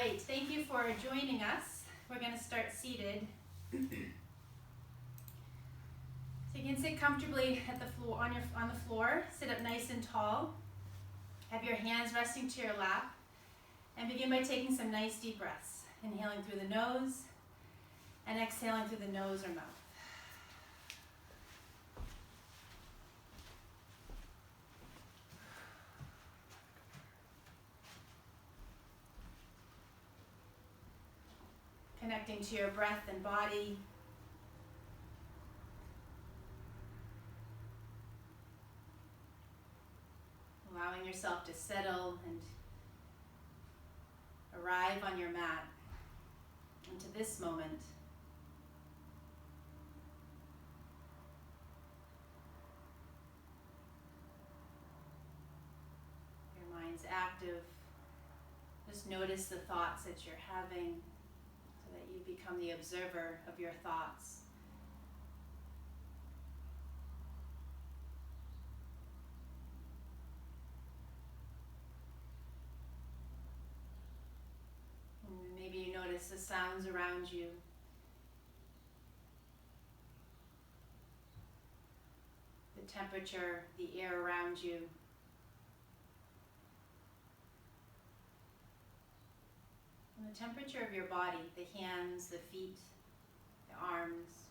right, thank you for joining us. We're going to start seated. So you can sit comfortably at the floor, on the floor. Sit up nice and tall. Have your hands resting to your lap. And begin by taking some nice deep breaths. Inhaling through the nose and exhaling through the nose or mouth. Connecting to your breath and body. Allowing yourself to settle and arrive on your mat into this moment. Your mind's active. Just notice the thoughts that you're having, so that you become the observer of your thoughts. And maybe you notice the sounds around you. The temperature, the air around you. And the temperature of your body, the hands, the feet, the arms.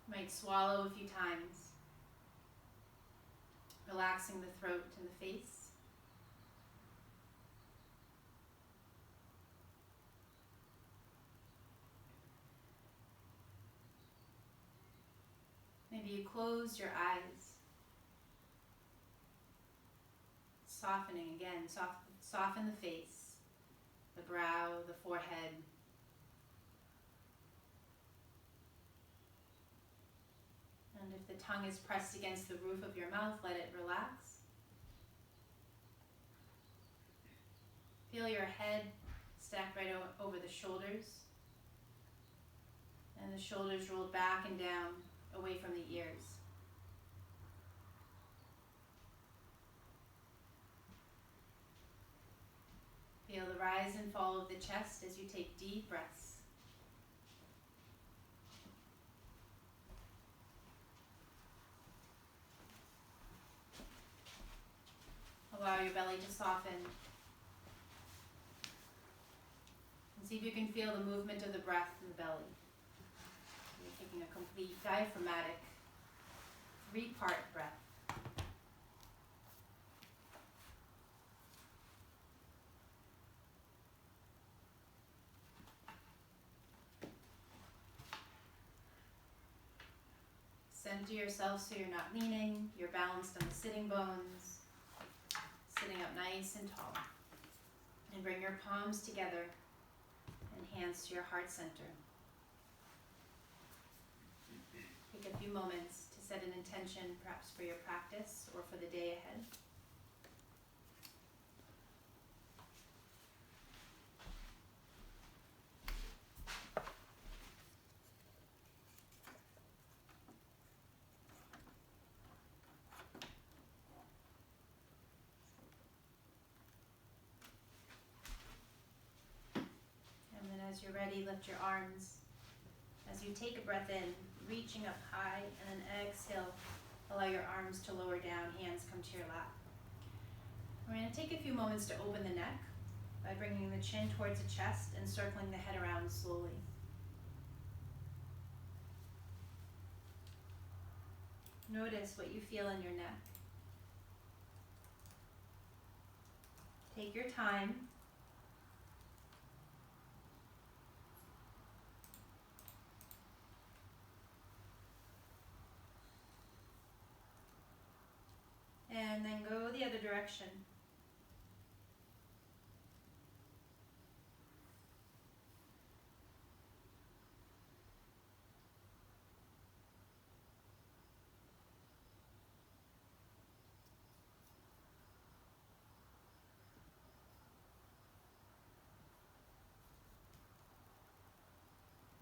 You might swallow a few times, relaxing the throat and the face. Maybe you close your eyes. Softening again, soften the face, the brow, the forehead. And if the tongue is pressed against the roof of your mouth, let it relax. Feel your head stacked right over the shoulders, and the shoulders rolled back and down, away from the ears. Feel the rise and fall of the chest as you take deep breaths. Allow your belly to soften. And see if you can feel the movement of the breath in the belly. You're taking a complete diaphragmatic, three-part breath. Center yourself so you're not leaning, you're balanced on the sitting bones, sitting up nice and tall. And bring your palms together and hands to your heart center. Take a few moments to set an intention, perhaps for your practice or for the day ahead. As you're ready, lift your arms. As you take a breath in, reaching up high, and then exhale, allow your arms to lower down, hands come to your lap. We're going to take a few moments to open the neck by bringing the chin towards the chest and circling the head around slowly. Notice what you feel in your neck. Take your time. And then go the other direction.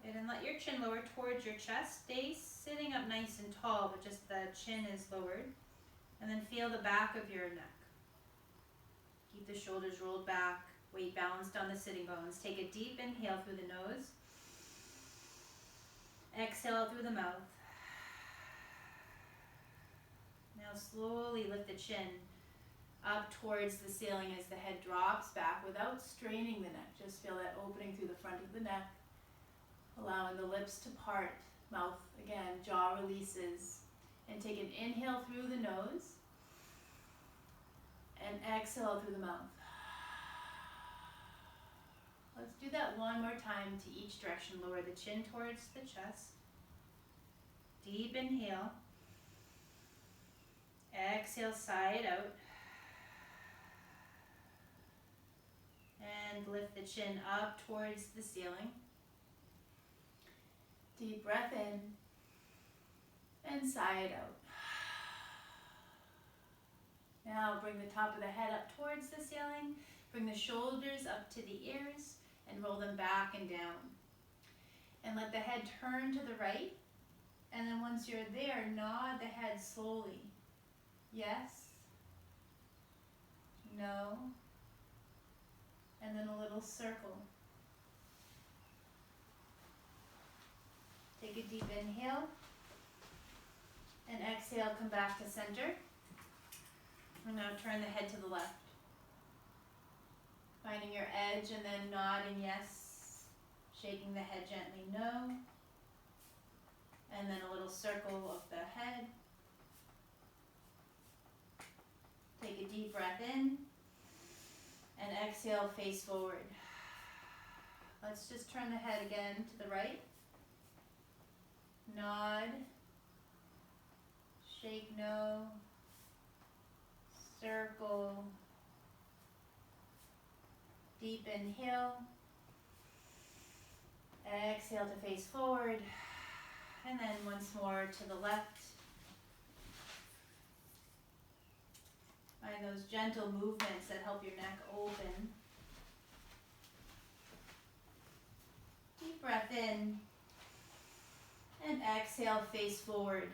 And then let your chin lower towards your chest. Stay sitting up nice and tall, but just the chin is lowered. And then feel the back of your neck. Keep the shoulders rolled back, weight balanced on the sitting bones. Take a deep inhale through the nose. Exhale through the mouth. Now slowly lift the chin up towards the ceiling as the head drops back without straining the neck. Just feel that opening through the front of the neck, allowing the lips to part, mouth again, jaw releases. And take an inhale through the nose and exhale through the mouth. Let's do that one more time to each direction. Lower the chin towards the chest. Deep inhale. Exhale, side out. And lift the chin up towards the ceiling. Deep breath in and sigh it out. Now bring the top of the head up towards the ceiling. Bring the shoulders up to the ears and roll them back and down. And let the head turn to the right. And then once you're there, nod the head slowly. Yes. No. And then a little circle. Take a deep inhale. And exhale, come back to center. And now turn the head to the left. Finding your edge and then nodding yes. Shaking the head gently no. And then a little circle of the head. Take a deep breath in. And exhale, face forward. Let's just turn the head again to the right. Nod. Shake no. Circle. Deep inhale. Exhale to face forward. And then once more to the left. Find those gentle movements that help your neck open. Deep breath in. And exhale, face forward.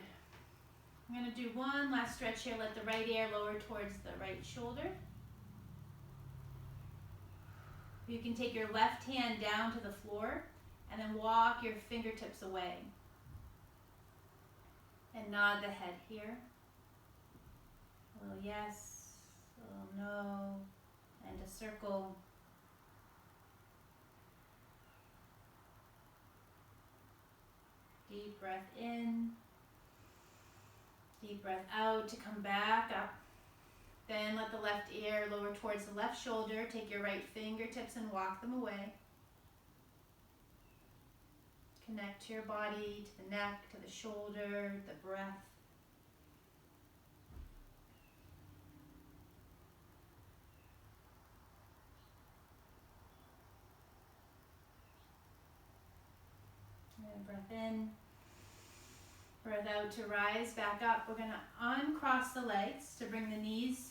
I'm going to do one last stretch here. Let the right ear lower towards the right shoulder. You can take your left hand down to the floor and then walk your fingertips away. And nod the head here. A little yes, a little no, and a circle. Deep breath in. Deep breath out to come back up. Then let the left ear lower towards the left shoulder. Take your right fingertips and walk them away. Connect to your body, to the neck, to the shoulder, the breath. And breath in. Breath out to rise back up. We're going to uncross the legs to bring the knees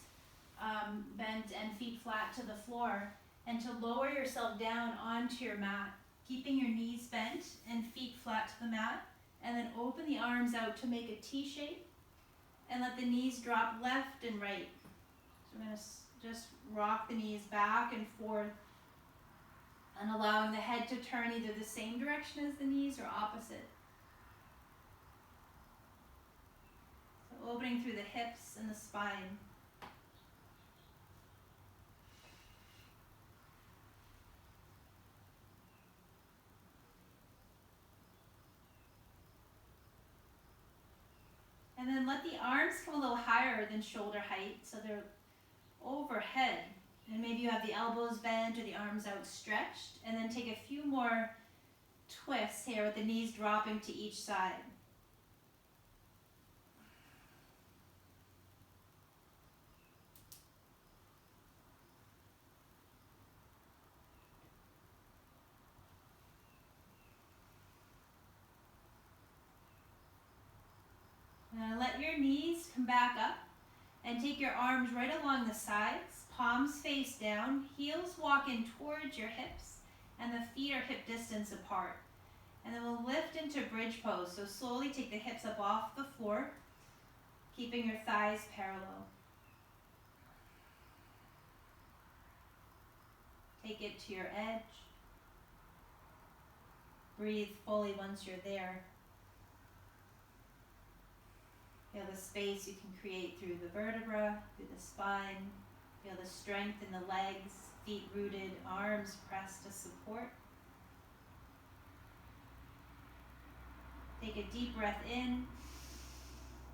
bent and feet flat to the floor, and to lower yourself down onto your mat, keeping your knees bent and feet flat to the mat, and then open the arms out to make a T shape, and let the knees drop left and right. So we're going to just rock the knees back and forth, and allowing the head to turn either the same direction as the knees or opposite. So opening through the hips and the spine. And then let the arms come a little higher than shoulder height, so they're overhead. And maybe you have the elbows bent or the arms outstretched. And then take a few more twists here with the knees dropping to each side. Let your knees come back up and take your arms right along the sides, palms face down, heels walk in towards your hips, and the feet are hip distance apart. And then we'll lift into bridge pose. So slowly take the hips up off the floor, keeping your thighs parallel. Take it to your edge. Breathe fully once you're there. Feel the space you can create through the vertebra, through the spine. Feel the strength in the legs, feet rooted, arms pressed to support. Take a deep breath in,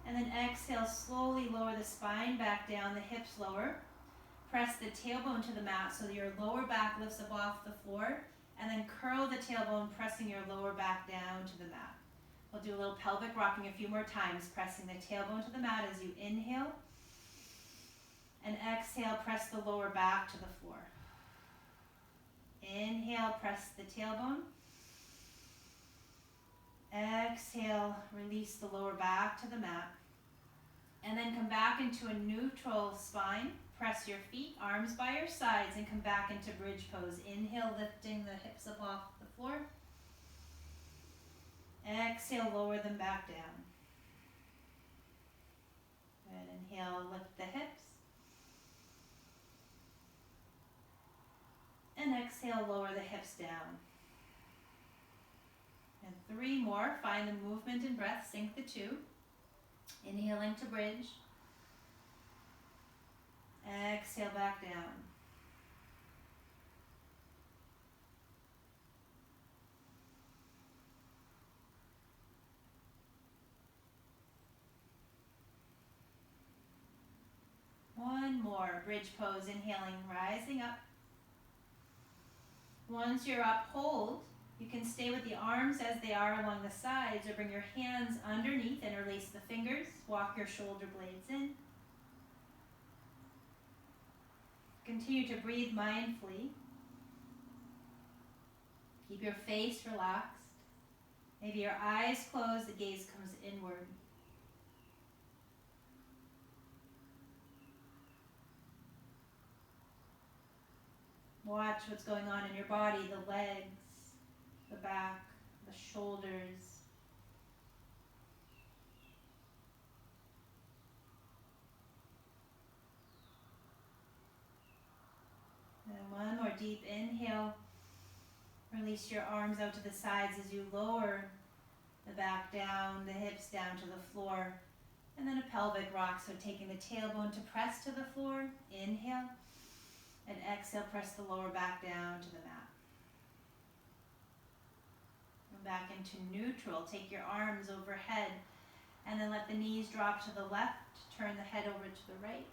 and then exhale, slowly lower the spine back down, the hips lower. Press the tailbone to the mat so that your lower back lifts up off the floor, and then curl the tailbone, pressing your lower back down to the mat. We'll do a little pelvic rocking a few more times, pressing the tailbone to the mat as you inhale, and exhale, press the lower back to the floor. Inhale, press the tailbone. Exhale, release the lower back to the mat. And then come back into a neutral spine. Press your feet, arms by your sides, and come back into bridge pose. Inhale, lifting the hips up off the floor. Exhale, lower them back down. Good. Inhale, lift the hips. And exhale, lower the hips down. And 3 more. Find the movement and breath. Sync the 2. Inhaling to bridge. Exhale back down. One more. Bridge pose. Inhaling, rising up. Once you're up, hold. You can stay with the arms as they are along the sides, or bring your hands underneath, interlace the fingers. Walk your shoulder blades in. Continue to breathe mindfully. Keep your face relaxed. Maybe your eyes closed, the gaze comes inward. Watch what's going on in your body, the legs, the back, the shoulders. And one more deep inhale. Release your arms out to the sides as you lower the back down, the hips down to the floor. And then a pelvic rock, so taking the tailbone to press to the floor. Inhale. And exhale, press the lower back down to the mat. And back into neutral. Take your arms overhead. And then let the knees drop to the left. Turn the head over to the right.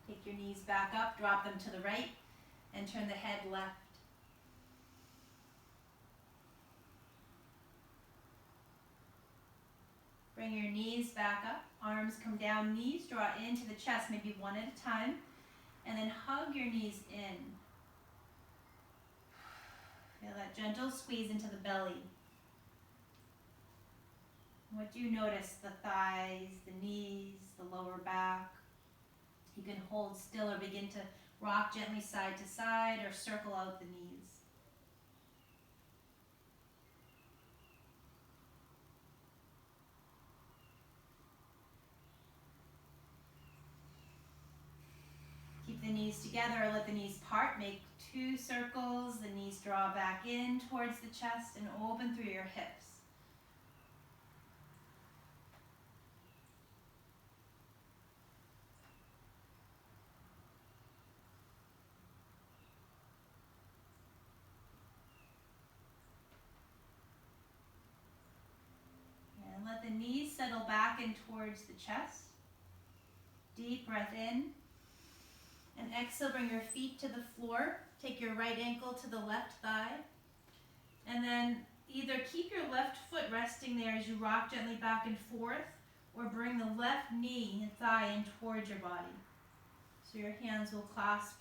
Take your knees back up, drop them to the right, and turn the head left. Bring your knees back up, arms come down, knees draw into the chest, maybe one at a time, and then hug your knees in. Feel that gentle squeeze into the belly. What do you notice? The thighs, the knees, the lower back. You can hold still or begin to rock gently side to side or circle out the knees. Keep the knees together or let the knees part. Make 2 circles. The knees draw back in towards the chest and open through your hips. Let the knees settle back in towards the chest. Deep breath in. And exhale, bring your feet to the floor. Take your right ankle to the left thigh. And then either keep your left foot resting there as you rock gently back and forth, or bring the left knee and thigh in towards your body. So your hands will clasp,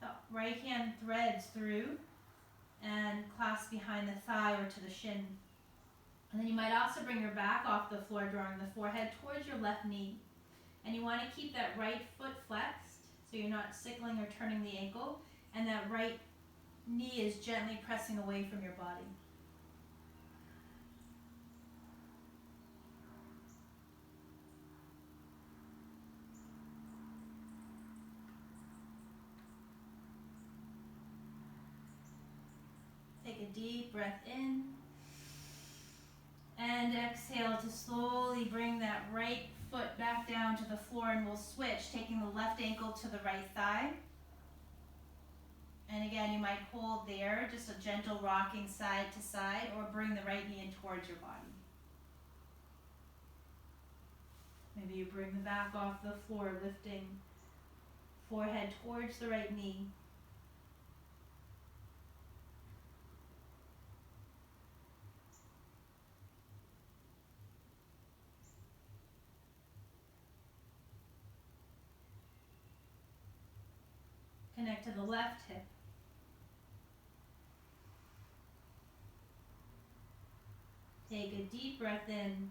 the right hand threads through and clasp behind the thigh or to the shin. And then you might also bring your back off the floor, drawing the forehead towards your left knee. And you want to keep that right foot flexed, so you're not sickling or turning the ankle. And that right knee is gently pressing away from your body. a deep breath in. And exhale to slowly bring that right foot back down to the floor, and we'll switch, taking the left ankle to the right thigh. And again, you might hold there, just a gentle rocking side to side, or bring the right knee in towards your body. Maybe you bring the back off the floor, lifting forehead towards the right knee. Connect to the left hip. Take a deep breath in.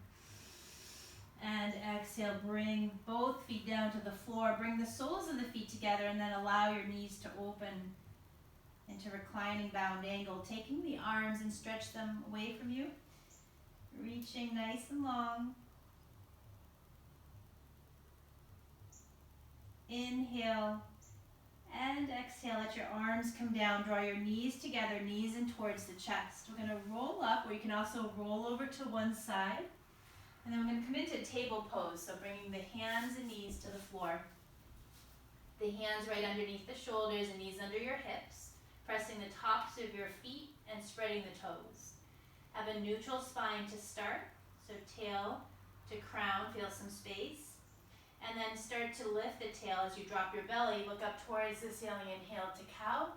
And exhale, bring both feet down to the floor. Bring the soles of the feet together and then allow your knees to open into reclining bound angle. Taking the arms and stretch them away from you. Reaching nice and long. Inhale and exhale. Let your arms come down. Draw your knees together, knees in towards the chest. We're going to roll up, or you can also roll over to one side. And then we're going to come into table pose, so bringing the hands and knees to the floor. The hands right underneath the shoulders and knees under your hips, pressing the tops of your feet and spreading the toes. Have a neutral spine to start, so tail to crown, feel some space. And then start to lift the tail as you drop your belly, look up towards the ceiling, inhale to cow,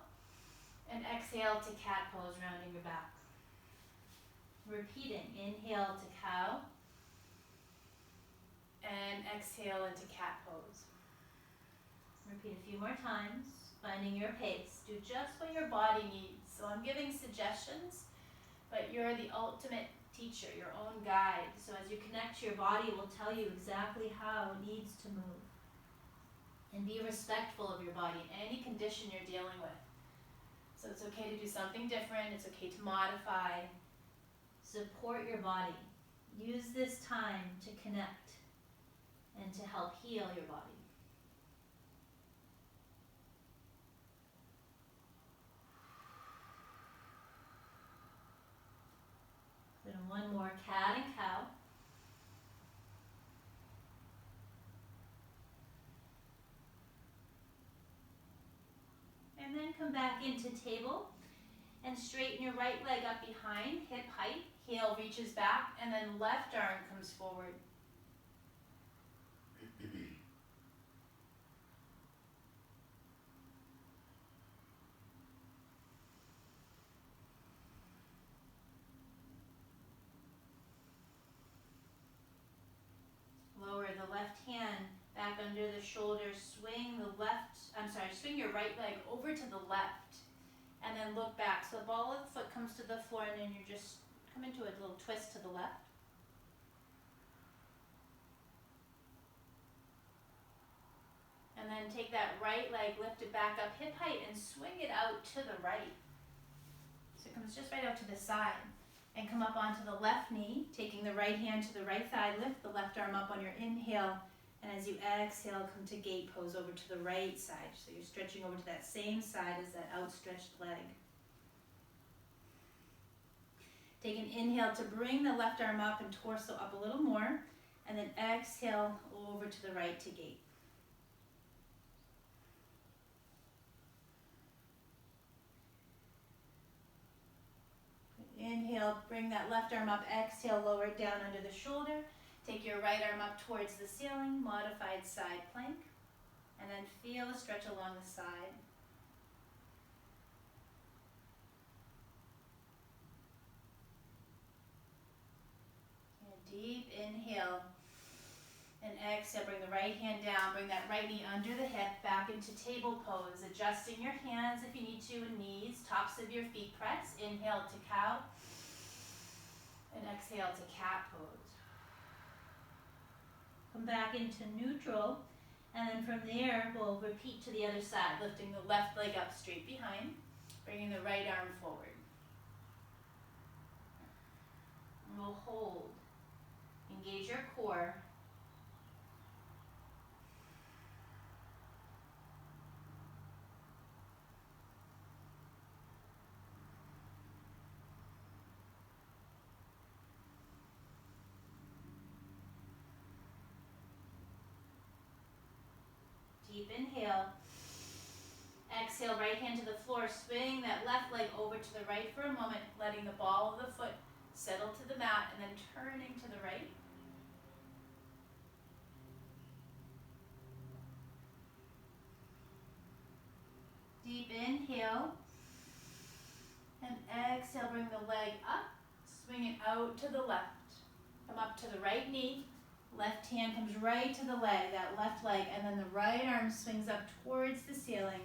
and exhale to cat pose, rounding your back. Repeating, inhale to cow, and exhale into cat pose. Repeat a few more times, finding your pace. Do just what your body needs. So I'm giving suggestions, but you're the ultimate teacher, your own guide. So as you connect to your body, it will tell you exactly how it needs to move. And be respectful of your body in any condition you're dealing with. So it's okay to do something different. It's okay to modify. Support your body. Use this time to connect and to help heal your body. Then one more, cat and cow. And then come back into table and straighten your right leg up behind, hip height, heel reaches back, and then left arm comes forward. Lower the left hand back under the shoulder, swing your right leg over to the left, and then look back. So the ball of the foot comes to the floor, and then you just come into a little twist to the left. And then take that right leg, lift it back up hip height, and swing it out to the right. So it comes just right out to the side. And come up onto the left knee, taking the right hand to the right thigh, lift the left arm up on your inhale, and as you exhale, come to gate pose over to the right side. So you're stretching over to that same side as that outstretched leg. Take an inhale to bring the left arm up and torso up a little more, and then exhale over to the right to gate. Inhale, bring that left arm up, exhale, lower it down under the shoulder. Take your right arm up towards the ceiling, modified side plank. And then feel a stretch along the side. And a deep inhale. And exhale, bring the right hand down, bring that right knee under the hip, back into table pose, adjusting your hands if you need to, and knees, tops of your feet press. Inhale to cow, and exhale to cat pose. Come back into neutral, and then from there, we'll repeat to the other side, lifting the left leg up straight behind, bringing the right arm forward. And we'll hold, engage your core. Deep inhale. Exhale, right hand to the floor. Swing that left leg over to the right for a moment, letting the ball of the foot settle to the mat and then turning to the right. Deep inhale. And exhale, bring the leg up. Swing it out to the left. Come up to the right knee. Left hand comes right to the leg, that left leg, and then the right arm swings up towards the ceiling.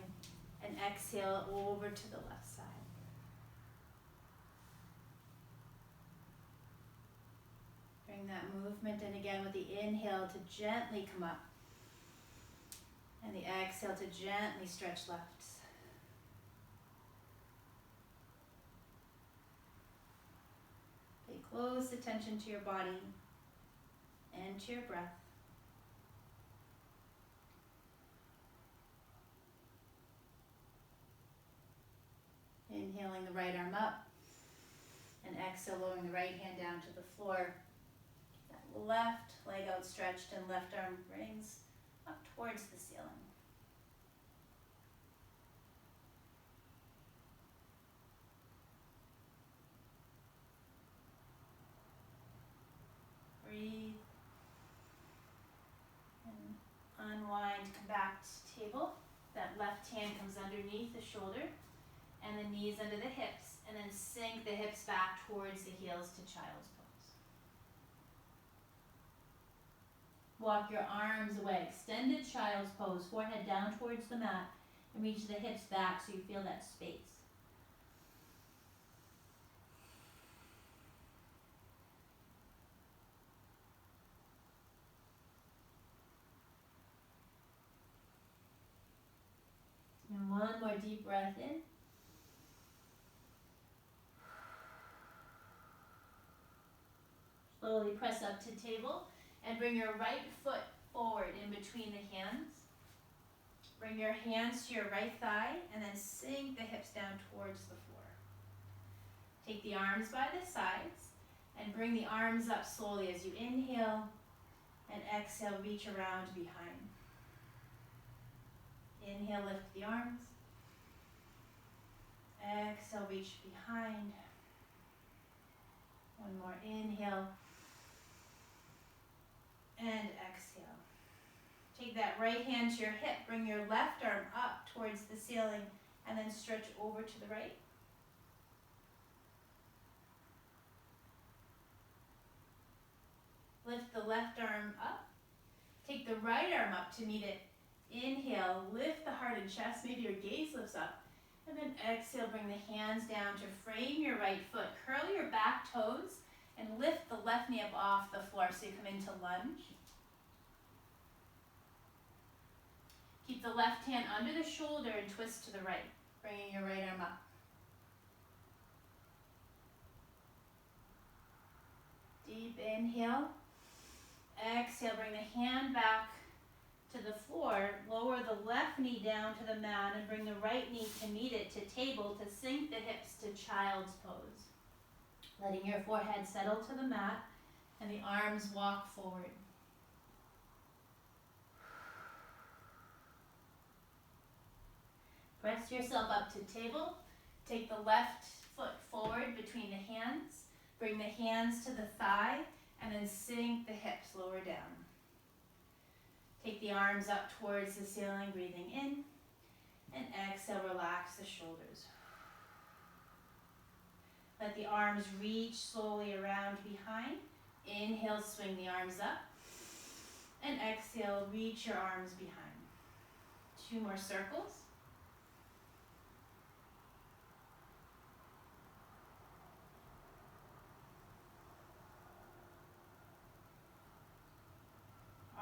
And exhale over to the left side. Bring that movement in again with the inhale to gently come up. And the exhale to gently stretch left. Pay close attention to your body and to your breath. Inhaling the right arm up and exhale, lowering the right hand down to the floor. That left leg outstretched and left arm brings up towards the ceiling. Breathe and unwind, come back to table. That left hand comes underneath the shoulder and the knees under the hips, and then sink the hips back towards the heels to child's pose. Walk your arms away, extended child's pose, forehead down towards the mat, and reach the hips back so you feel that space. And one more deep breath in. Slowly press up to table and bring your right foot forward in between the hands. Bring your hands to your right thigh and then sink the hips down towards the floor. Take the arms by the sides and bring the arms up slowly as you inhale and exhale, reach around behind. Inhale, lift the arms. Exhale, reach behind. One more inhale. And exhale. Take that right hand to your hip. Bring your left arm up towards the ceiling and then stretch over to the right. Lift the left arm up. Take the right arm up to meet it. Inhale, lift the heart and chest. Maybe your gaze lifts up. And then exhale, bring the hands down to frame your right foot. Curl your back toes and lift the left knee up off the floor so you come into lunge. Keep the left hand under the shoulder and twist to the right, bringing your right arm up. Deep inhale. Exhale, bring the hand back to the floor. Lower the left knee down to the mat and bring the right knee to meet it to table to sink the hips to child's pose. Letting your forehead settle to the mat and the arms walk forward. Press yourself up to table. Take the left foot forward between the hands. Bring the hands to the thigh and then sink the hips lower down. Take the arms up towards the ceiling, breathing in. And exhale, relax the shoulders. Let the arms reach slowly around behind. Inhale, swing the arms up. And exhale, reach your arms behind. 2 more circles.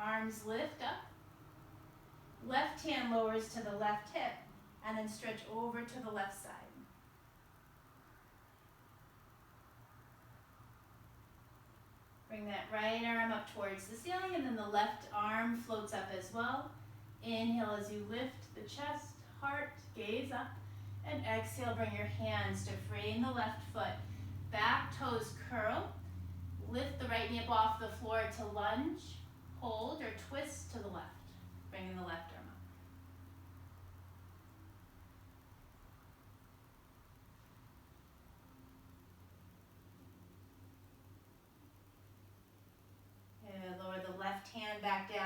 Arms lift up. Left hand lowers to the left hip and then stretch over to the left side. Bring that right arm up towards the ceiling and then the left arm floats up as well. Inhale as you lift the chest, heart, gaze up. And exhale, bring your hands to frame the left foot. Back toes curl. Lift the right knee up off the floor to lunge. Hold or twist to the left, bringing the left arm up.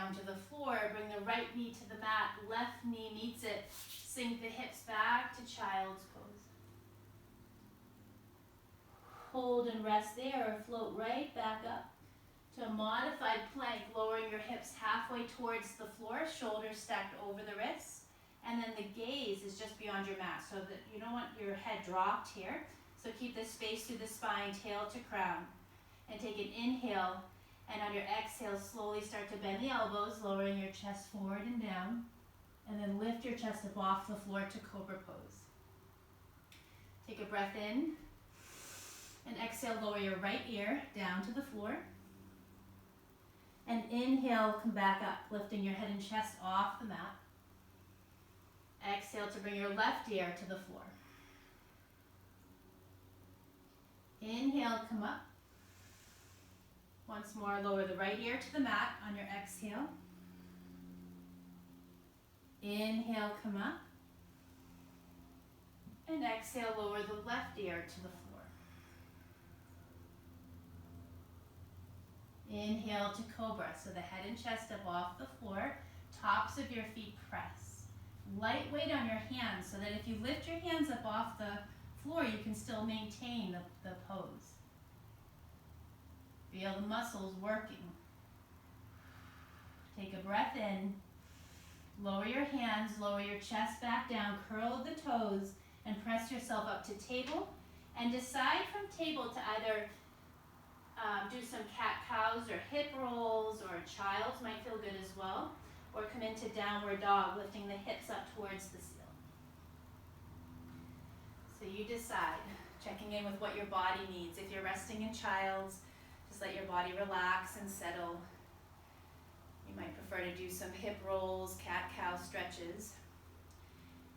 down to the floor. Bring the right knee to the mat, left knee meets it. Sink the hips back to child's pose. Hold and rest there, or float right back up to a modified plank, lowering your hips halfway towards the floor, shoulders stacked over the wrists, and then the gaze is just beyond your mat, so that you don't want your head dropped here. So keep the space through the spine, tail to crown. And take an inhale, and on your exhale, slowly start to bend the elbows, lowering your chest forward and down, and then lift your chest up off the floor to cobra pose. Take a breath in, and exhale, lower your right ear down to the floor. And inhale, come back up, lifting your head and chest off the mat. Exhale to bring your left ear to the floor. Inhale, come up. Once more, lower the right ear to the mat on your exhale. Inhale, come up. And exhale, lower the left ear to the floor. Inhale to cobra, so the head and chest up off the floor, tops of your feet press. Light weight on your hands, so that if you lift your hands up off the floor, you can still maintain the pose. Feel the muscles working. Take a breath in, lower your hands, lower your chest back down, curl the toes, and press yourself up to table. And decide from table to either do some cat-cows or hip rolls, or child's might feel good as well, or come into downward dog, lifting the hips up towards the ceiling. So you decide, checking in with what your body needs. If you're resting in child's, just let your body relax and settle. You might prefer to do some hip rolls, cat-cow stretches.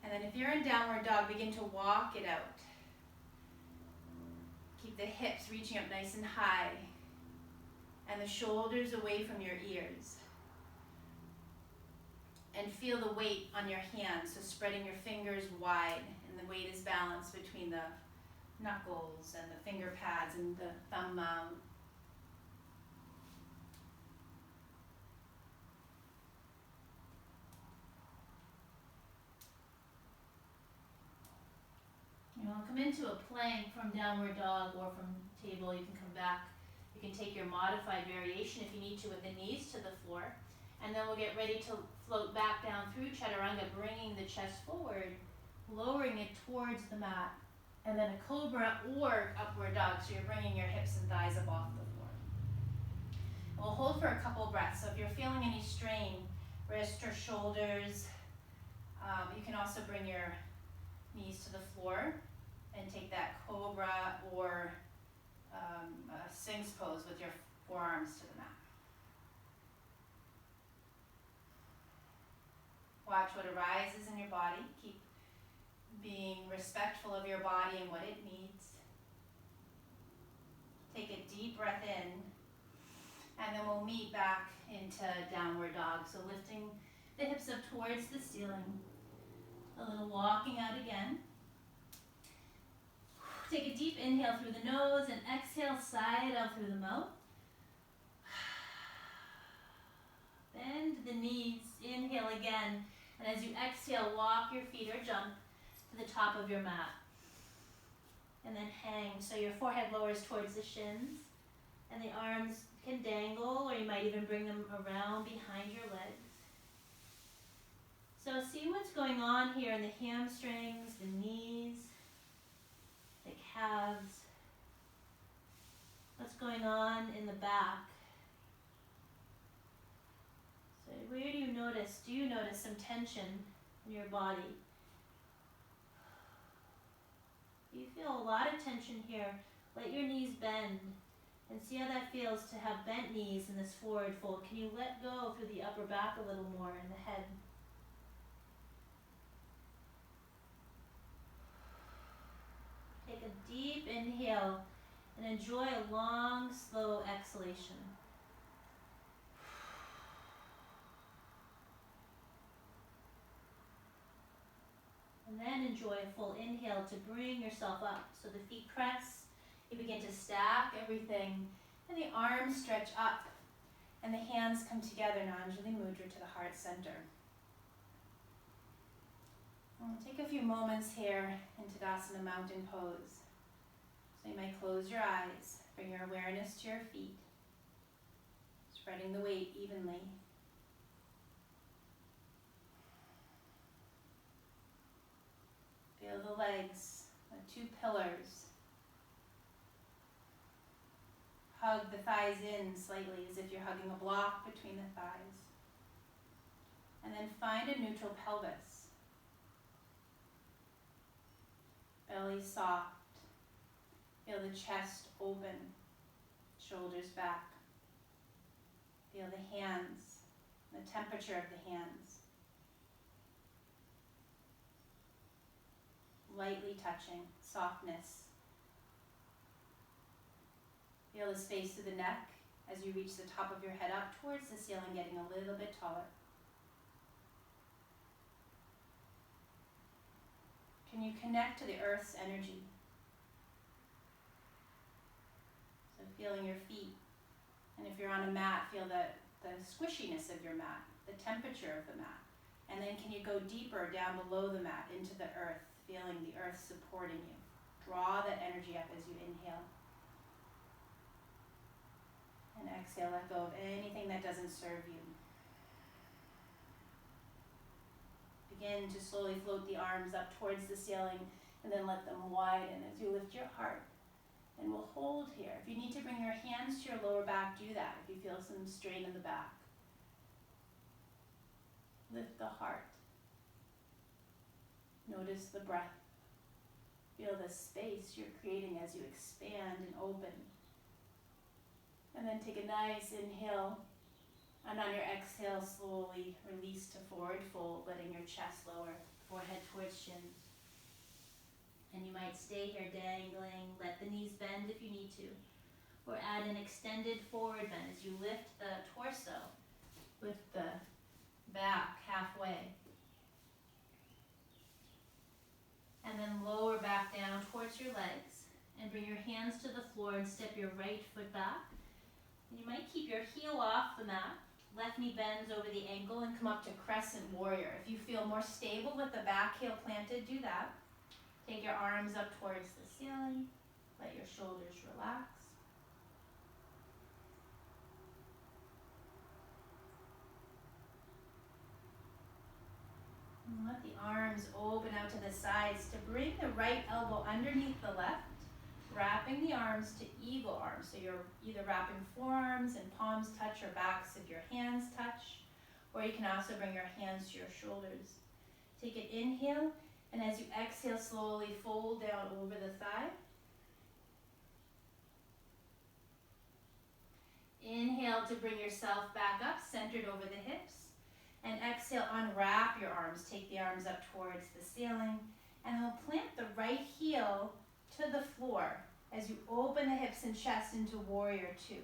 And then if you're in downward dog, begin to walk it out. Keep the hips reaching up nice and high, and the shoulders away from your ears. And feel the weight on your hands, so spreading your fingers wide, and the weight is balanced between the knuckles and the finger pads and the thumb mount. You know, come into a plank from downward dog or from table. You can come back. You can take your modified variation if you need to with the knees to the floor. And then we'll get ready to float back down through chaturanga, bringing the chest forward, lowering it towards the mat. And then a cobra or upward dog, so you're bringing your hips and thighs up off the floor. And we'll hold for a couple breaths. So if you're feeling any strain, wrist or shoulders, you can also bring your knees to the floor and take that cobra or Sphinx pose with your forearms to the mat. Watch what arises in your body. Keep being respectful of your body and what it needs. Take a deep breath in, and then we'll meet back into downward dog. So lifting the hips up towards the ceiling. A little walking out again. Take a deep inhale through the nose and exhale, sigh it out through the mouth. Bend the knees, inhale again. And as you exhale, walk your feet or jump to the top of your mat. And then hang, so your forehead lowers towards the shins. And the arms can dangle, or you might even bring them around behind your legs. So see what's going on here in the hamstrings, the knees, the calves. What's going on in the back? So where do you notice? Do you notice some tension in your body? You feel a lot of tension here. Let your knees bend and see how that feels to have bent knees in this forward fold. Can you let go through the upper back a little more in the head? Take a deep inhale and enjoy a long, slow exhalation. And then enjoy a full inhale to bring yourself up. So the feet press, you begin to stack everything, and the arms stretch up. And the hands come together in Anjali Mudra to the heart center. We'll take a few moments here in Tadasana Mountain Pose. So you might close your eyes, bring your awareness to your feet, spreading the weight evenly. Feel the legs, the two pillars. Hug the thighs in slightly as if you're hugging a block between the thighs. And then find a neutral pelvis. Belly soft. Feel the chest open, shoulders back. Feel the hands, the temperature of the hands. Lightly touching, softness. Feel the space through the neck as you reach the top of your head up towards the ceiling, getting a little bit taller. Can you connect to the earth's energy? So feeling your feet. And if you're on a mat, feel the squishiness of your mat, the temperature of the mat. And then can you go deeper down below the mat into the earth, feeling the earth supporting you. Draw that energy up as you inhale. And exhale, let go of anything that doesn't serve you. Begin to slowly float the arms up towards the ceiling and then let them widen as you lift your heart. And we'll hold here. If you need to bring your hands to your lower back, do that if you feel some strain in the back. Lift the heart. Notice the breath. Feel the space you're creating as you expand and open. And then take a nice inhale. And on your exhale, slowly release to forward fold, letting your chest lower, forehead towards shins. And you might stay here dangling, let the knees bend if you need to. Or add an extended forward bend as you lift the torso, lift the back halfway. And then lower back down towards your legs. And bring your hands to the floor and step your right foot back. And you might keep your heel off the mat. Left knee bends over the ankle and come up to crescent warrior. If you feel more stable with the back heel planted, do that. Take your arms up towards the ceiling. Let your shoulders relax. And let the arms open out to the sides to bring the right elbow underneath the left. Wrapping the arms to eagle arms. So you're either wrapping forearms and palms touch or backs of your hands touch. Or you can also bring your hands to your shoulders. Take an inhale, and as you exhale, slowly fold down over the thigh. Inhale to bring yourself back up, centered over the hips. And exhale, unwrap your arms. Take the arms up towards the ceiling. And then plant the right heel to the floor as you open the hips and chest into warrior two.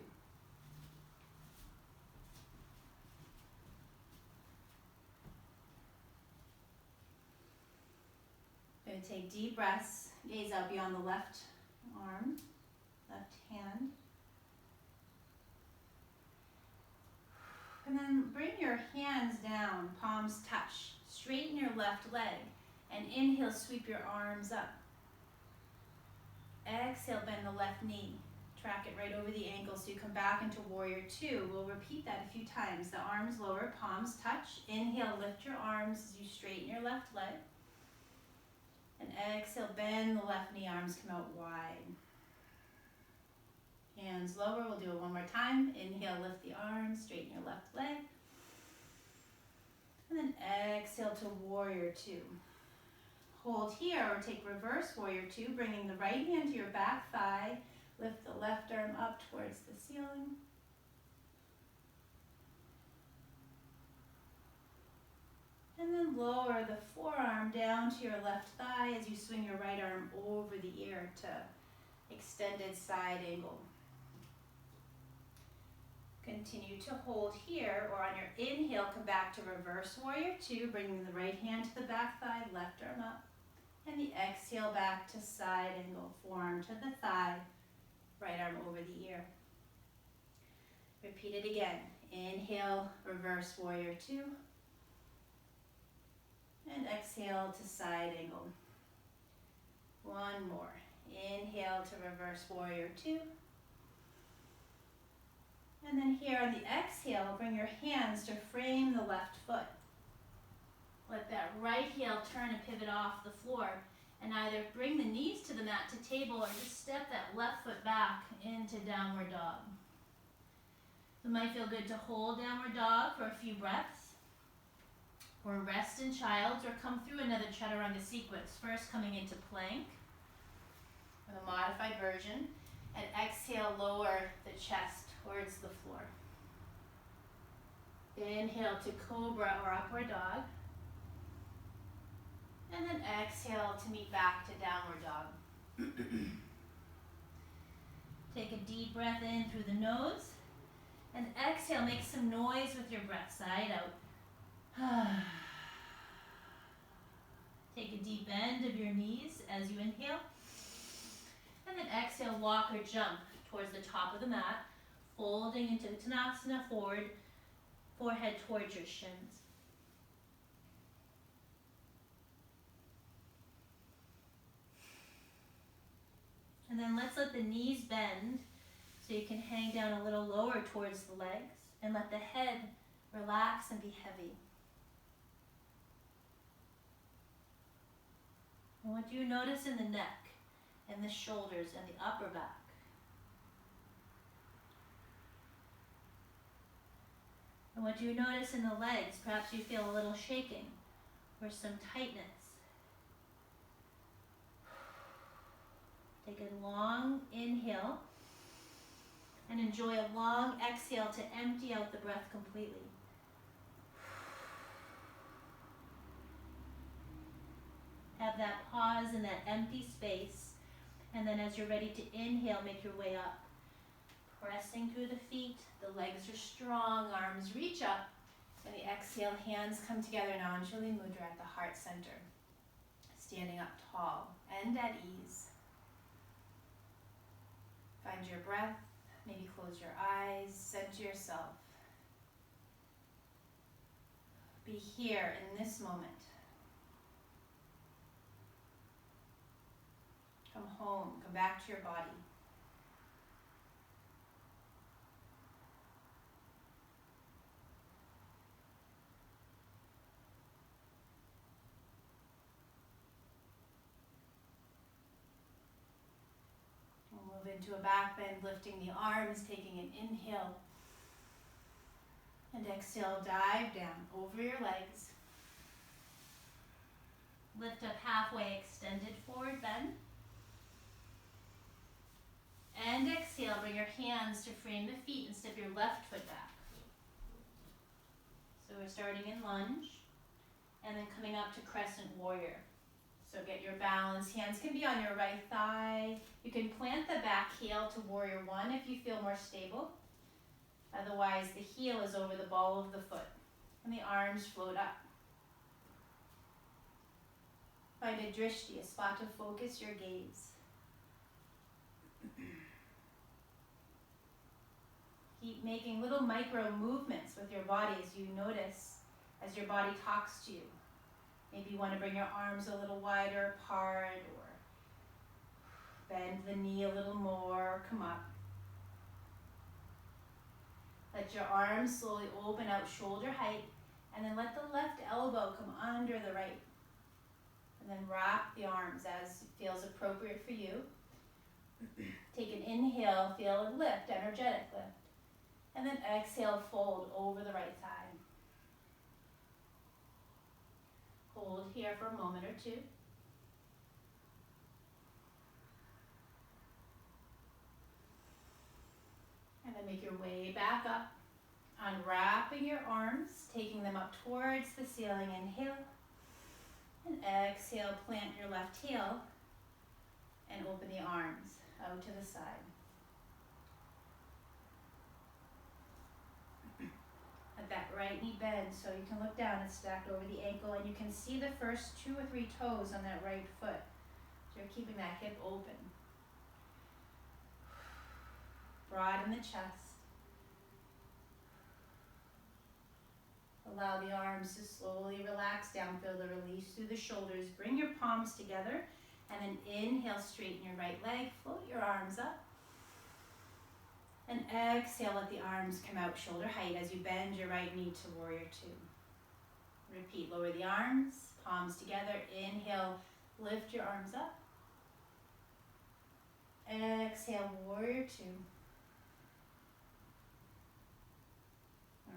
Going to take deep breaths, gaze out beyond the left arm, left hand. And then bring your hands down, palms touch. Straighten your left leg and inhale, sweep your arms up. Exhale, bend the left knee. Track it right over the ankle so you come back into warrior two. We'll repeat that a few times. The arms lower, palms touch. Inhale, lift your arms as you straighten your left leg. And exhale, bend the left knee, arms come out wide. Hands lower, we'll do it one more time. Inhale, lift the arms, straighten your left leg. And then exhale to warrior two. Hold here or take reverse warrior two, bringing the right hand to your back thigh. Lift the left arm up towards the ceiling. And then lower the forearm down to your left thigh as you swing your right arm over the ear to extended side angle. Continue to hold here, or on your inhale, come back to reverse warrior two, bringing the right hand to the back thigh, left arm up. And the exhale back to side angle, forearm to the thigh, right arm over the ear. Repeat it again. Inhale, reverse warrior two. And exhale to side angle. One more. Inhale to reverse warrior two. And then here on the exhale, bring your hands to frame the left foot. Let that right heel turn and pivot off the floor. And either bring the knees to the mat to table or just step that left foot back into downward dog. It might feel good to hold downward dog for a few breaths, or rest in child's, or come through another chaturanga sequence. First coming into plank, with a modified version, and exhale, lower the chest towards the floor. Inhale to cobra or upward dog, and then exhale to meet back to downward dog. Take a deep breath in through the nose, and exhale, make some noise with your breath, side out. Take a deep bend of your knees as you inhale, and then exhale, walk or jump towards the top of the mat, folding into Uttanasana forward, forehead towards your shins. And then let's let the knees bend so you can hang down a little lower towards the legs, and let the head relax and be heavy. And what do you notice in the neck and the shoulders and the upper back? And what do you notice in the legs? Perhaps you feel a little shaking or some tightness. Take a long inhale and enjoy a long exhale to empty out the breath completely. Have that pause in that empty space, and then as you're ready to inhale, make your way up. Pressing through the feet, the legs are strong, arms reach up, and the exhale, hands come together in Anjali Mudra at the heart center. Standing up tall and at ease. Find your breath, maybe close your eyes, center yourself. Be here in this moment. Come home, come back to your body. We'll move into a back bend, lifting the arms, taking an inhale. And exhale, dive down over your legs. Lift up halfway, extended forward bend. And exhale, bring your hands to frame the feet and step your left foot back. So we're starting in lunge, and then coming up to crescent warrior. So get your balance. Hands can be on your right thigh. You can plant the back heel to warrior one if you feel more stable. Otherwise, the heel is over the ball of the foot, and the arms float up. Find a drishti, a spot to focus your gaze. Keep making little micro movements with your body as you notice, as your body talks to you. Maybe you want to bring your arms a little wider apart, or bend the knee a little more, come up. Let your arms slowly open out shoulder height, and then let the left elbow come under the right. And then wrap the arms as feels appropriate for you. Take an inhale, feel a lift, energetic lift. And then exhale, fold over the right thigh. Hold here for a moment or two. And then make your way back up, unwrapping your arms, taking them up towards the ceiling. Inhale. And exhale, plant your left heel and open the arms out to the side. Let that right knee bend so you can look down and stacked over the ankle, and you can see the first 2 or 3 toes on that right foot. So you're keeping that hip open. Broaden the chest. Allow the arms to slowly relax down. Feel the release through the shoulders. Bring your palms together and then inhale, straighten your right leg. Float your arms up. And exhale, let the arms come out shoulder height as you bend your right knee to warrior two. Repeat, lower the arms, palms together. Inhale, lift your arms up. Exhale, warrior two.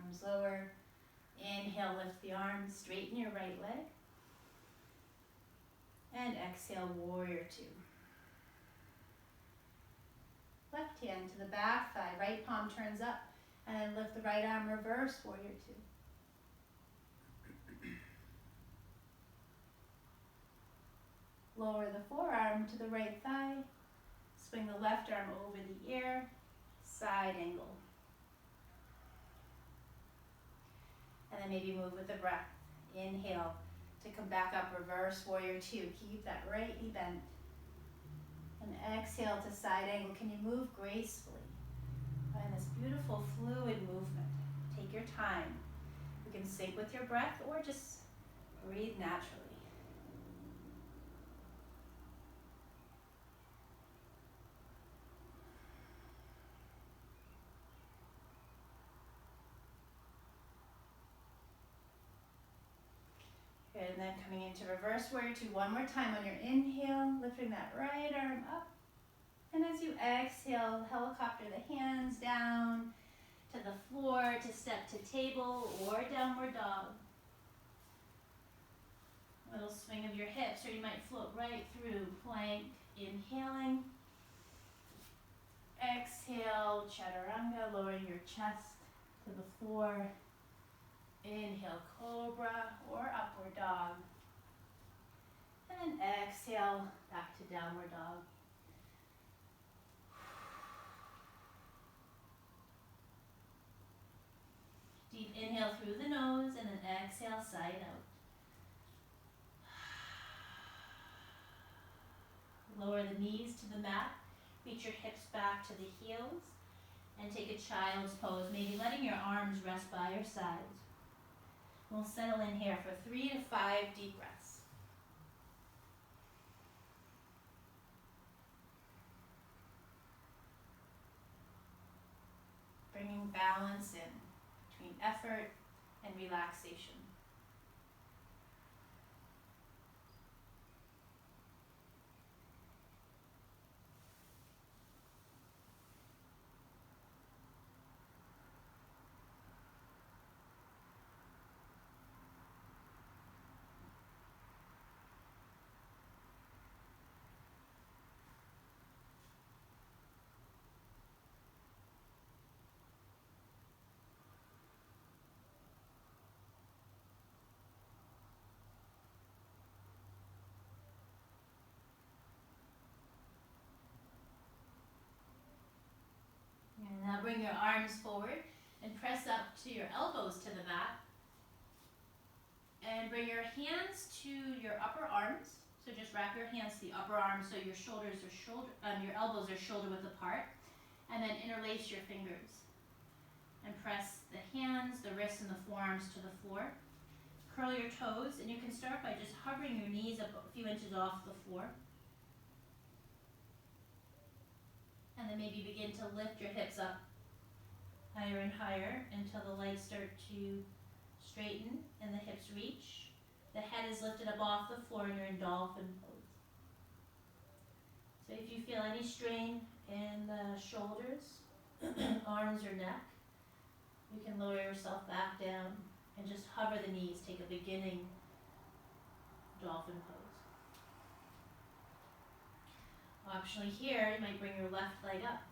Arms lower. Inhale, lift the arms, straighten your right leg. And exhale, warrior two. Left hand to the back thigh, right palm turns up, and then lift the right arm, reverse, warrior two. Lower the forearm to the right thigh, swing the left arm over the ear, side angle. And then maybe move with the breath. Inhale to come back up, reverse, warrior two. Keep that right knee bent. And exhale to side angle. Can you move gracefully? Find this beautiful fluid movement. Take your time. You can sync with your breath or just breathe naturally. Good, and then coming into reverse warrior two. One more time on your inhale, lifting that right arm up. And as you exhale, helicopter the hands down to the floor to step to table or downward dog. Little swing of your hips, or you might float right through plank. Inhaling. Exhale, chaturanga, lowering your chest to the floor. Inhale, cobra or upward dog. And then exhale, back to downward dog. Deep inhale through the nose and then exhale, side out. Lower the knees to the mat, reach your hips back to the heels, and take a child's pose, maybe letting your arms rest by your sides. We'll settle in here for 3 to 5 deep breaths. Bringing balance in between effort and relaxation. And now bring your arms forward and press up to your elbows to the mat. And bring your hands to your upper arms. So just wrap your hands to the upper arms so your your elbows are shoulder width apart. And then interlace your fingers. And press the hands, the wrists, and the forearms to the floor. Curl your toes, and you can start by just hovering your knees up a few inches off the floor. And then maybe begin to lift your hips up higher and higher until the legs start to straighten and the hips reach. The head is lifted up off the floor and you're in dolphin pose. So if you feel any strain in the shoulders, arms, or neck, you can lower yourself back down and just hover the knees. Take a beginning dolphin pose. Optionally here, you might bring your left leg up.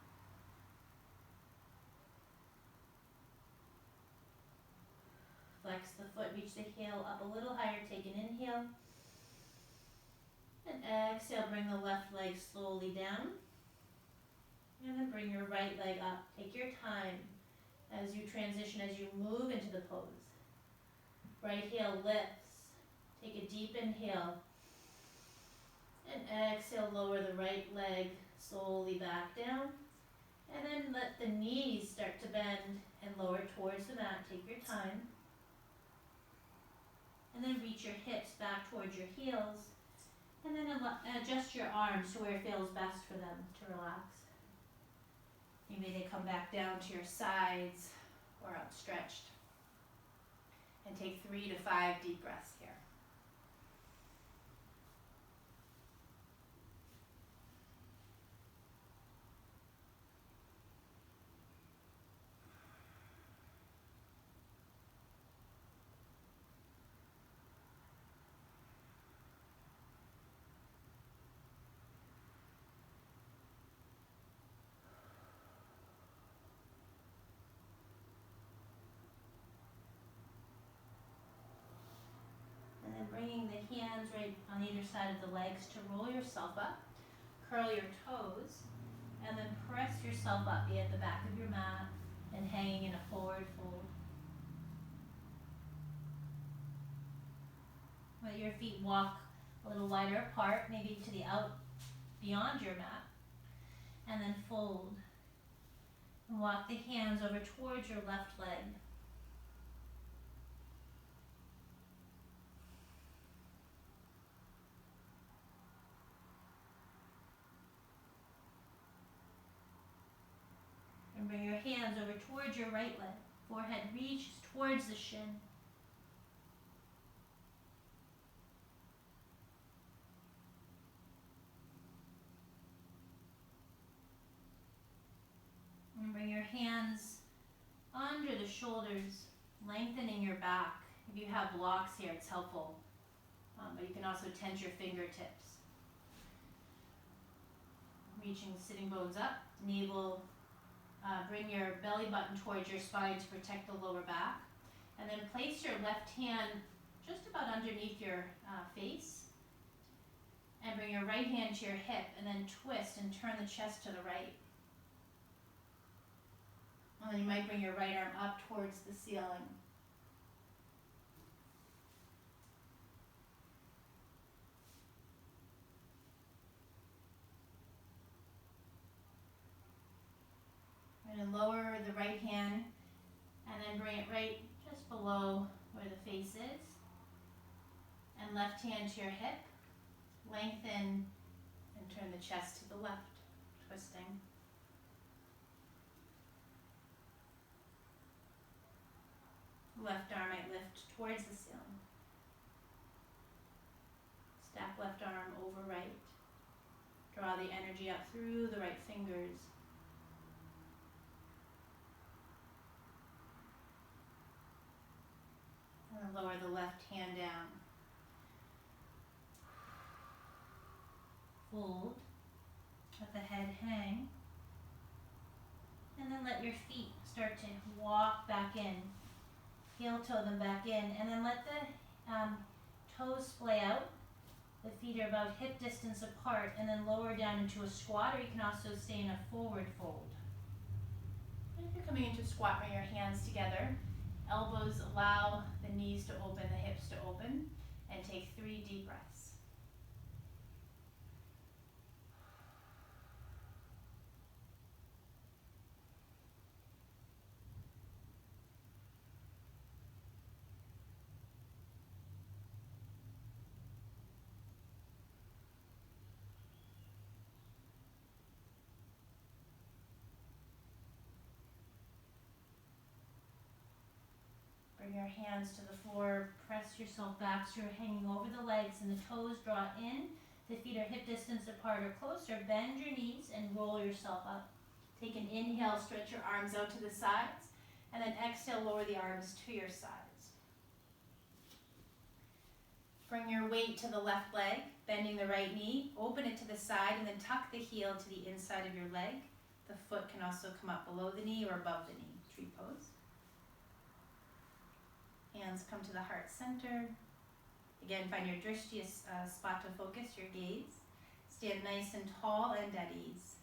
Flex the foot, reach the heel up a little higher, take an inhale. And exhale, bring the left leg slowly down. And then bring your right leg up. Take your time as you transition, as you move into the pose. Right heel lifts. Take a deep inhale. And exhale, lower the right leg slowly back down. And then let the knees start to bend and lower towards the mat. Take your time. and then reach your hips back towards your heels, and then adjust your arms to where it feels best for them to relax. Maybe they come back down to your sides or outstretched. And take 3 to 5 deep breaths here. Bringing the hands right on either side of the legs to roll yourself up, curl your toes, and then press yourself up, be at the back of your mat and hanging in a forward fold. Let your feet walk a little wider apart, maybe to the out beyond your mat, and then fold. And walk the hands over towards your left leg. And bring your hands over towards your right leg. Forehead reaches towards the shin. And bring your hands under the shoulders, lengthening your back. If you have blocks here, it's helpful. But you can also tense your fingertips. Reaching the sitting bones up, navel. Bring your belly button towards your spine to protect the lower back. And then place your left hand just about underneath your face. And bring your right hand to your hip and then twist and turn the chest to the right. And then you might bring your right arm up towards the ceiling. And then lower the right hand and then bring it right just below where the face is. And left hand to your hip. Lengthen and turn the chest to the left, twisting. Left arm might lift towards the ceiling. Stack left arm over right. Draw the energy up through the right fingers. And then lower the left hand down. Fold. Let the head hang. And then let your feet start to walk back in. Heel toe them back in, and then let the toes splay out. The feet are about hip distance apart, and then lower down into a squat, or you can also stay in a forward fold. And if you're coming into a squat, bring your hands together. Elbows allow the knees to open, the hips to open, and take 3 deep breaths. Bring your hands to the floor, press yourself back so you're hanging over the legs and the toes draw in. The feet are hip distance apart or closer. Bend your knees and roll yourself up. Take an inhale, stretch your arms out to the sides, and then exhale, lower the arms to your sides. Bring your weight to the left leg, bending the right knee, open it to the side, and then tuck the heel to the inside of your leg. The foot can also come up below the knee or above the knee, tree pose. Hands come to the heart center. Again, find your drishti, spot to focus your gaze. Stand nice and tall and at ease.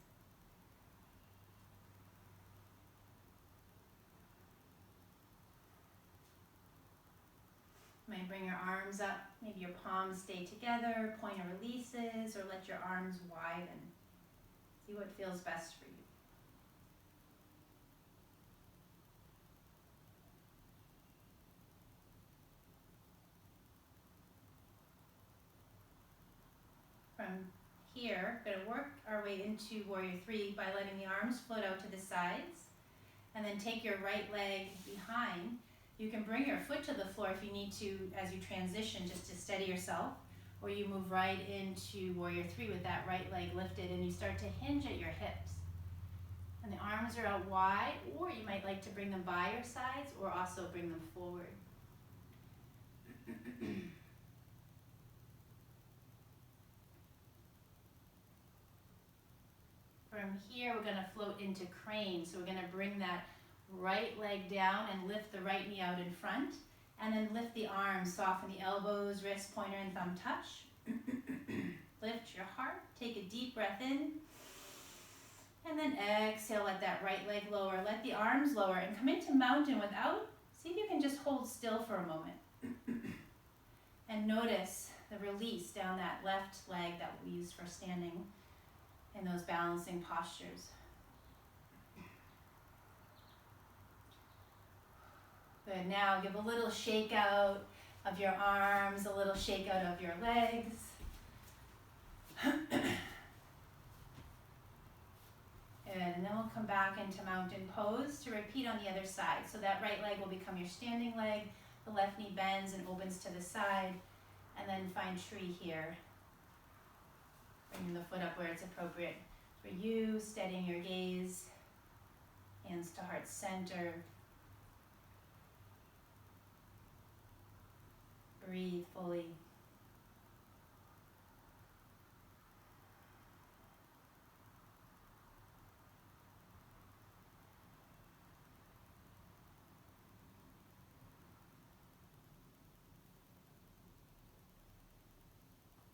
You might bring your arms up, maybe your palms stay together, pointer releases, or let your arms widen. See what feels best for you. From here, we're gonna work our way into Warrior Three by letting the arms float out to the sides, and then take your right leg behind. You can bring your foot to the floor if you need to as you transition, just to steady yourself, or you move right into Warrior Three with that right leg lifted, and you start to hinge at your hips. And the arms are out wide, or you might like to bring them by your sides, or also bring them forward. From here, we're gonna float into crane. So we're gonna bring that right leg down and lift the right knee out in front, and then lift the arms, soften the elbows, wrist, pointer, and thumb touch. Lift your heart, take a deep breath in, and then exhale, let that right leg lower, let the arms lower, and come into mountain without, see if you can just hold still for a moment. And notice the release down that left leg that we use for standing in those balancing postures. Good, now give a little shake out of your arms, a little shake out of your legs. And then we'll come back into mountain pose to repeat on the other side. So that right leg will become your standing leg, the left knee bends and opens to the side, and then find tree here. Bringing the foot up where it's appropriate for you, steadying your gaze, hands to heart center. Breathe fully.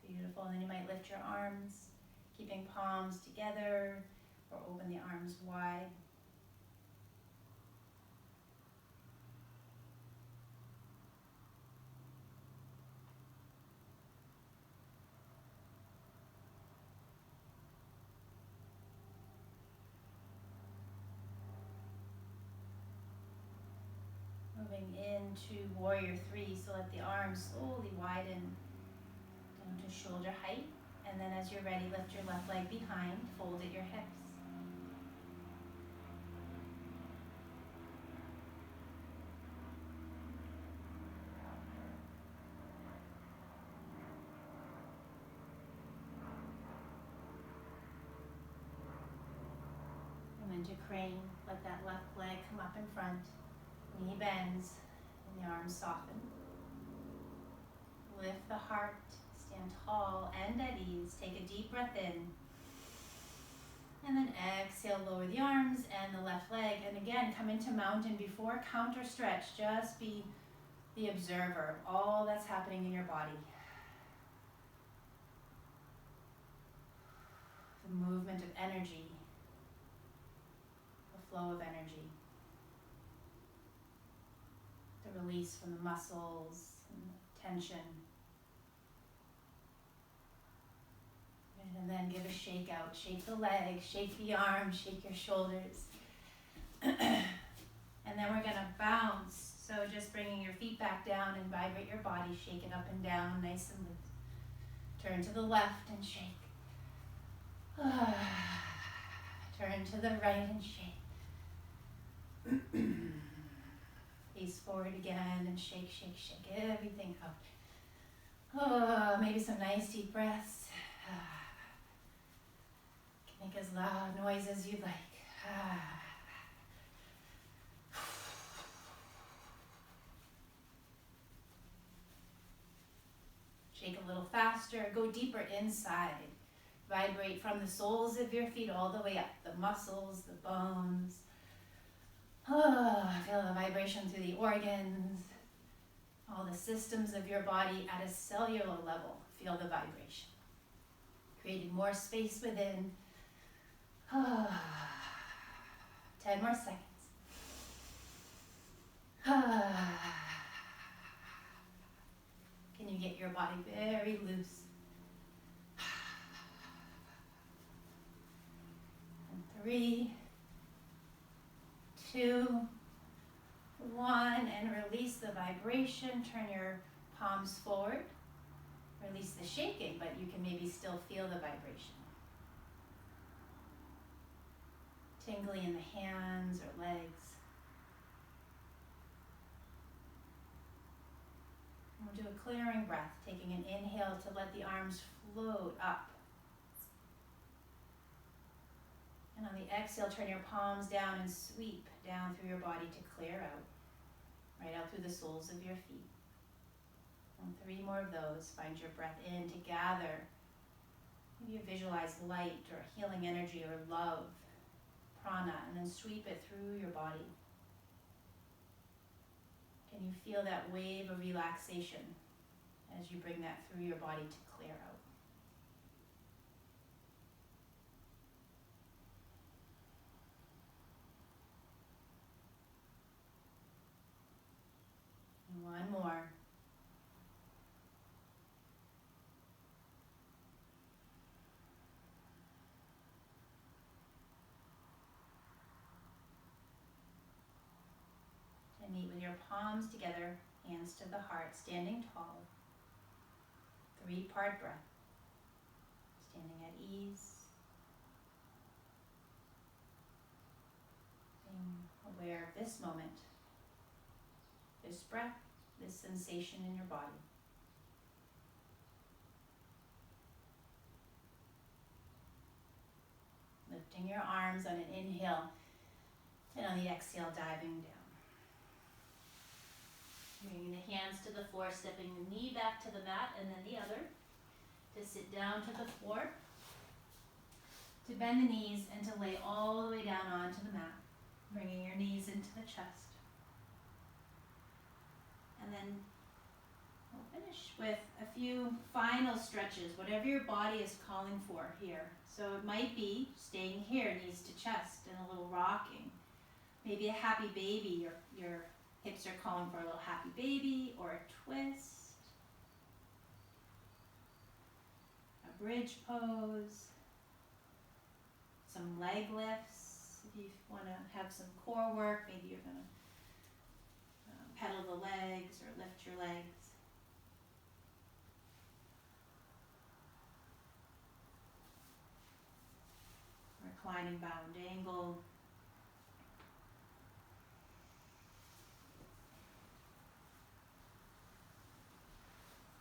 Beautiful, and then you might lift your arms, keeping palms together, or open the arms wide. Moving into Warrior Three, so let the arms slowly widen down to shoulder height. And then as you're ready, lift your left leg behind, fold at your hips. And then to crane, let that left leg come up in front, knee bends, and the arms soften. Lift the heart, stand tall and at ease. Take a deep breath in. And then exhale, lower the arms and the left leg. And again, come into mountain before counter stretch. Just be the observer of all that's happening in your body. The movement of energy, the flow of energy, the release from the muscles and the tension. And then give a shake out. Shake the legs, shake the arms, shake your shoulders. And then we're gonna bounce. So just bringing your feet back down and vibrate your body. Shake it up and down, nice and loose. Turn to the left and shake. Turn to the right and shake. Face forward again and shake, shake, shake everything out. Maybe some nice deep breaths. Make as loud noise as you'd like. Shake a little faster, go deeper inside. Vibrate from the soles of your feet all the way up, the muscles, the bones. Feel the vibration through the organs, all the systems of your body at a cellular level. Feel the vibration. Creating more space within. 10 more seconds. Can you get your body very loose? And 3, 2, 1, and release the vibration. Turn your palms forward. Release the shaking, but you can maybe still feel the vibration. Tingly in the hands or legs. And we'll do a clearing breath, taking an inhale to let the arms float up. And on the exhale, turn your palms down and sweep down through your body to clear out, right out through the soles of your feet. And 3 more of those. Find your breath in to gather. Maybe you visualize light or healing energy or love, prana, and then sweep it through your body. Can you feel that wave of relaxation as you bring that through your body to clear out? And 1 more. And meet with your palms together, hands to the heart, standing tall. 3-part breath. Standing at ease. Being aware of this moment, this breath, this sensation in your body. Lifting your arms on an inhale, and on the exhale, diving down. Bringing the hands to the floor, stepping the knee back to the mat, and then the other. To sit down to the floor. To bend the knees and to lay all the way down onto the mat. Bringing your knees into the chest. And then we'll finish with a few final stretches, whatever your body is calling for here. So it might be staying here, knees to chest, and a little rocking. Maybe a happy baby, your hips are calling for a little happy baby, or a twist. A bridge pose. Some leg lifts. If you want to have some core work, maybe you're going to pedal the legs or lift your legs. Reclining bound angle.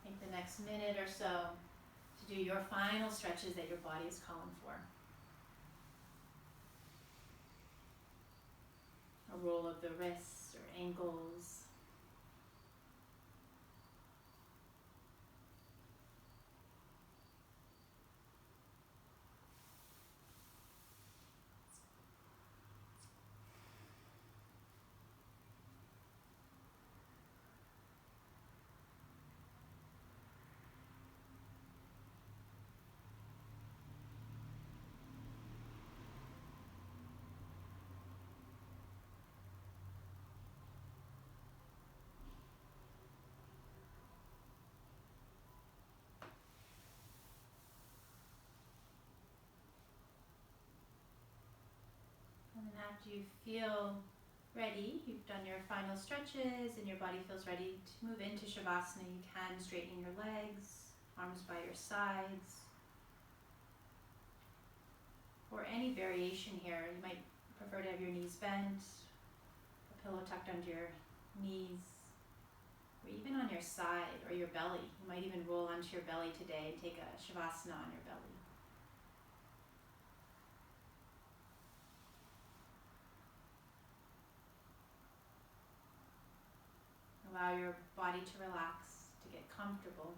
Take the next minute or so to do your final stretches that your body is calling for. A roll of the wrists or ankles. And then after you feel ready, you've done your final stretches and your body feels ready to move into Shavasana, you can straighten your legs, arms by your sides, or any variation here. You might prefer to have your knees bent, a pillow tucked under your knees, or even on your side or your belly. You might even roll onto your belly today and take a Shavasana on your belly. Allow your body to relax, to get comfortable.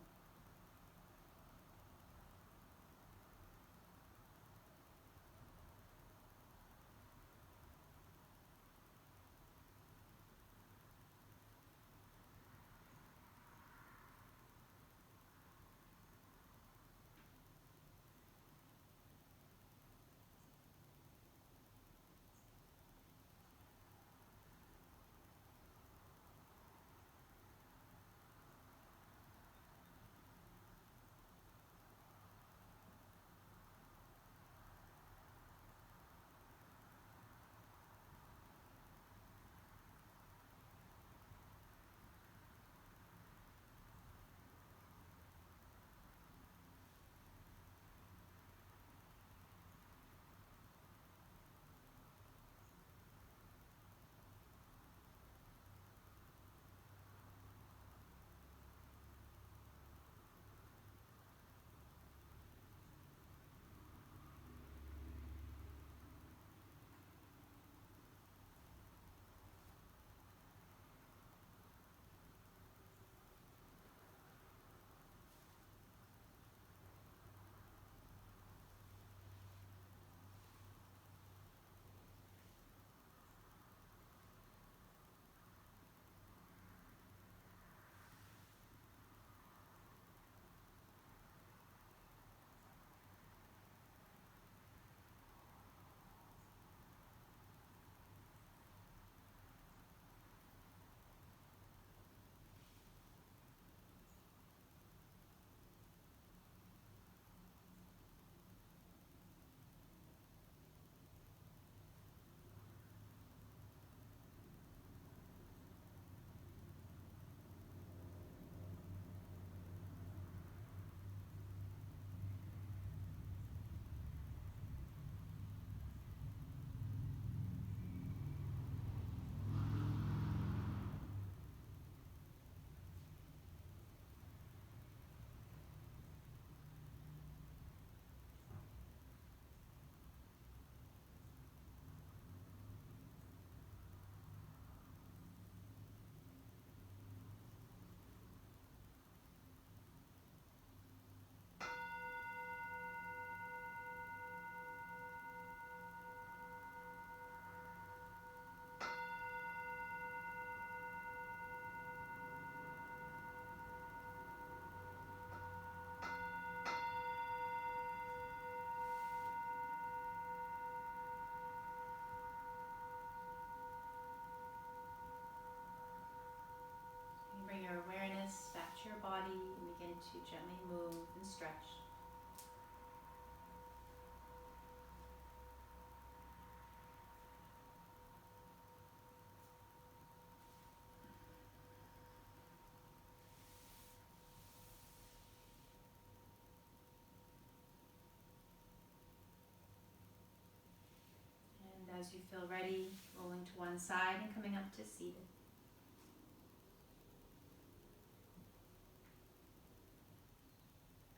as you feel ready, rolling to one side and coming up to seated.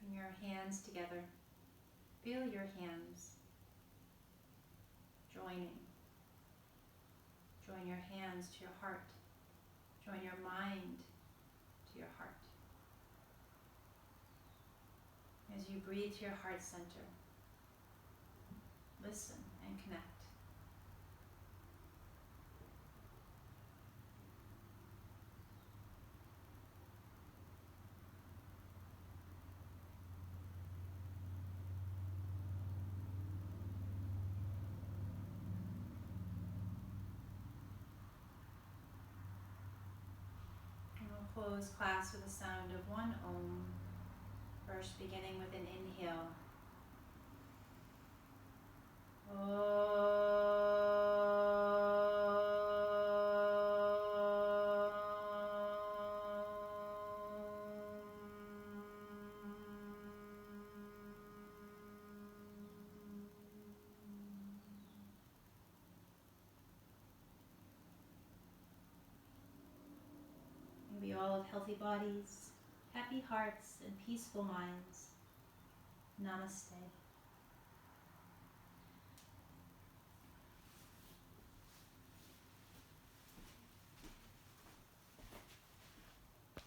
Bring your hands together. Feel your hands joining. Join your hands to your heart. Join your mind to your heart. As you breathe to your heart center, listen and connect. And we'll close class with the sound of one Om. First beginning with an inhale. May we all have healthy bodies, happy hearts, and peaceful minds. Namaste.